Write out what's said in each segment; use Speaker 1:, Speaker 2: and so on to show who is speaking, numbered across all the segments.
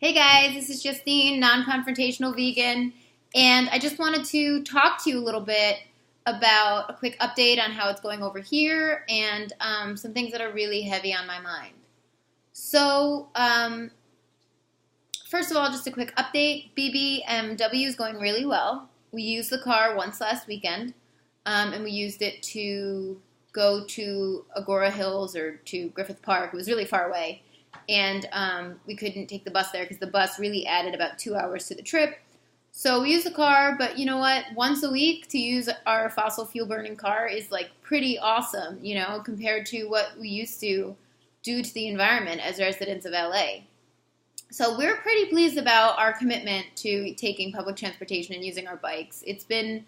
Speaker 1: Hey guys, this is Justine, non-confrontational vegan, and I just wanted to talk to you a little bit about a quick update on how it's going over here and some things that are really heavy on my mind. So, first of all, just a quick update. BBMW is going really well. We used the car once last weekend, and we used it to go to Agora Hills or to Griffith Park. It was really far away. And we couldn't take the bus there because the bus really added about 2 hours to the trip. So we used the car, but you know what? Once a week to use our fossil fuel burning car is like pretty awesome, compared to what we used to do to the environment as residents of LA. So we're pretty pleased about our commitment to taking public transportation and using our bikes. It's been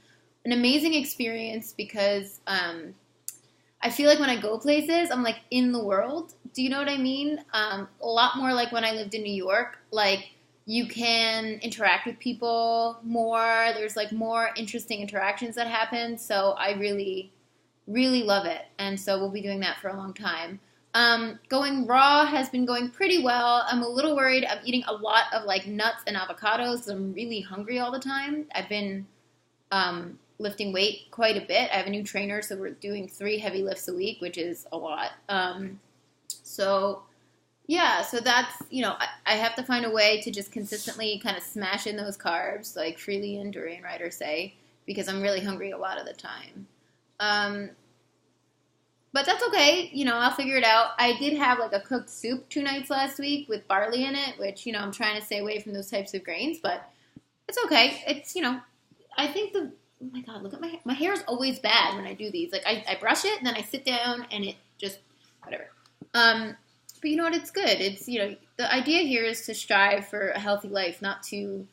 Speaker 1: an amazing experience because I feel like when I go places, I'm like in the world. Do you know what I mean? A lot more like when I lived in New York. Like you can interact with people more. There's like more interesting interactions that happen. So I really, really love it. And so we'll be doing that for a long time. Going raw has been going pretty well. I'm a little worried. I'm eating a lot of like nuts and avocados because I'm really hungry all the time. I've been lifting weight quite a bit. I have a new trainer, so we're doing 3 heavy lifts a week, which is a lot. So that's, I have to find a way to just consistently kind of smash in those carbs, like Freely and Durian Rider say, because I'm really hungry a lot of the time. But that's okay. I'll figure it out. I did have like a cooked soup 2 nights last week with barley in it, which, I'm trying to stay away from those types of grains, but it's okay. It's, I think oh my God, look at my hair is always bad when I do these. Like I brush it and then I sit down and it just, whatever. But you know what? It's good. It's, the idea here is to strive for a healthy life, not to,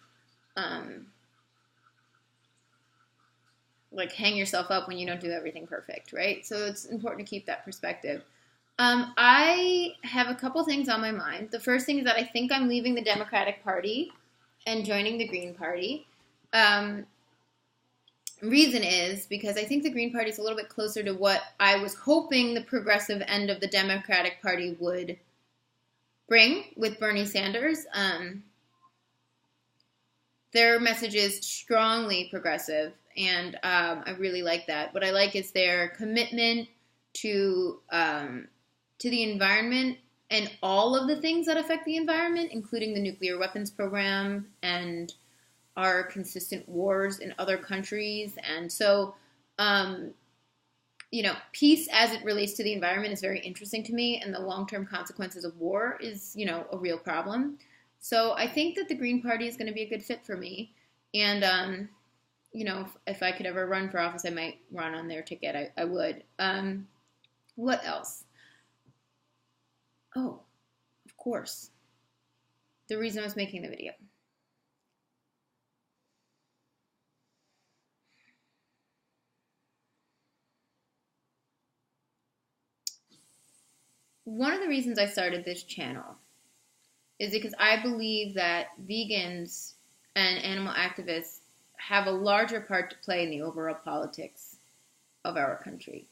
Speaker 1: like hang yourself up when you don't do everything perfect, right? So it's important to keep that perspective. I have a couple things on my mind. The first thing is that I think I'm leaving the Democratic Party and joining the Green Party. Reason is because I think the Green Party is a little bit closer to what I was hoping the progressive end of the Democratic Party would bring with Bernie Sanders. Their message is strongly progressive, and I really like that. What I like is their commitment to the environment and all of the things that affect the environment, including the nuclear weapons program and our consistent wars in other countries. And so, peace as it relates to the environment is very interesting to me, and the long-term consequences of war is, a real problem. So I think that the Green Party is going to be a good fit for me. And, if I could ever run for office, I might run on their ticket. I would. What else? Oh, of course. The reason I was making the video. One of the reasons I started this channel is because I believe that vegans and animal activists have a larger part to play in the overall politics of our country.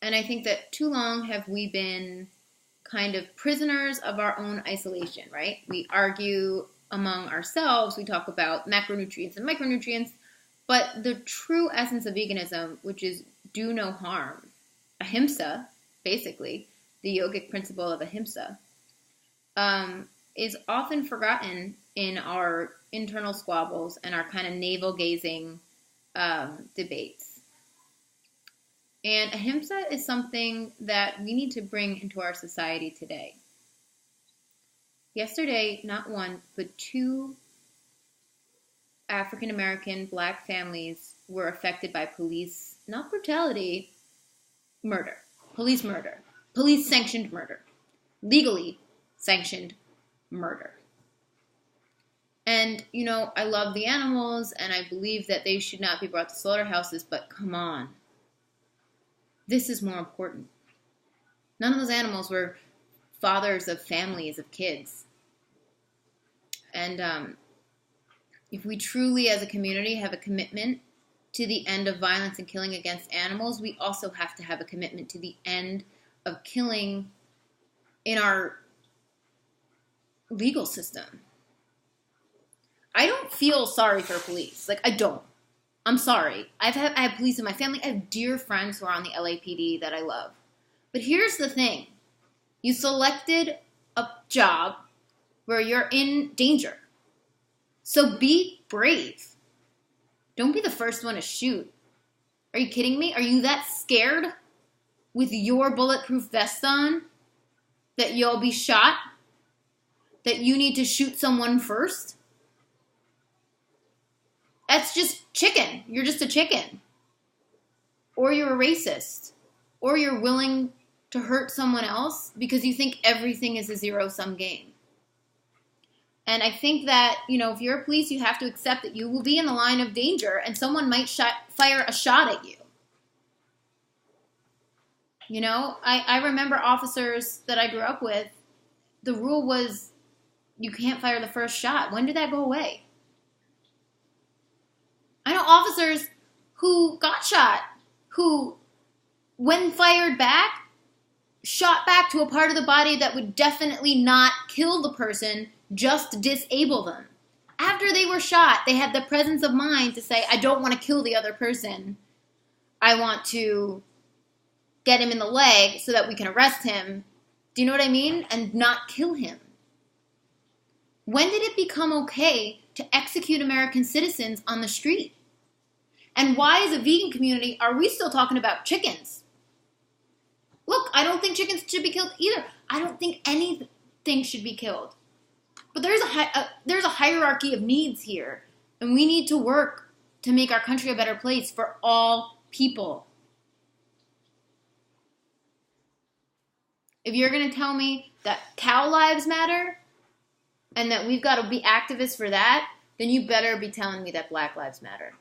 Speaker 1: And I think that too long have we been kind of prisoners of our own isolation, right? We argue among ourselves, we talk about macronutrients and micronutrients, but the true essence of veganism, which is do no harm, ahimsa, basically, the yogic principle of ahimsa, is often forgotten in our internal squabbles and our kind of navel-gazing debates. And ahimsa is something that we need to bring into our society today. Yesterday, not one, but 2 African-American Black families were affected by police, not brutality, murder. Police murder. Police-sanctioned murder. Legally sanctioned murder. And, I love the animals, and I believe that they should not be brought to slaughterhouses, but come on. This is more important. None of those animals were fathers of families, of kids. And if we truly, as a community, have a commitment to the end of violence and killing against animals, we also have to have a commitment to the end of killing in our legal system. I don't feel sorry for police. Like, I don't. I'm sorry. I have police in my family. I have dear friends who are on the LAPD that I love. But here's the thing. You selected a job where you're in danger. So be brave. Don't be the first one to shoot. Are you kidding me? Are you that scared with your bulletproof vest on that you'll be shot? That you need to shoot someone first? That's just chicken. You're just a chicken. Or you're a racist. Or you're willing to hurt someone else because you think everything is a zero-sum game. And I think that, if you're a police, you have to accept that you will be in the line of danger and someone might fire a shot at you. I remember officers that I grew up with, the rule was you can't fire the first shot. When did that go away? I know officers who got shot, who, when fired back, shot back to a part of the body that would definitely not kill the person, just disable them. After they were shot, they had the presence of mind to say, I don't want to kill the other person. I want to get him in the leg so that we can arrest him. Do you know what I mean? And not kill him. When did it become okay to execute American citizens on the street? And why, as a vegan community, are we still talking about chickens? Look, I don't think chickens should be killed either. I don't think anything should be killed. But there's a hierarchy of needs here, and we need to work to make our country a better place for all people. If you're going to tell me that cow lives matter and that we've got to be activists for that, then you better be telling me that Black lives matter.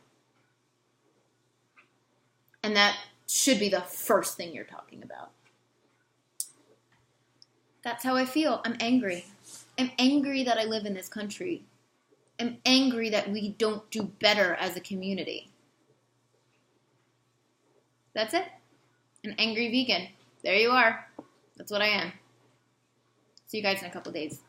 Speaker 1: And that should be the first thing you're talking about. That's how I feel. I'm angry. I'm angry that I live in this country. I'm angry that we don't do better as a community. That's it. An angry vegan. There you are. That's what I am. See you guys in a couple days.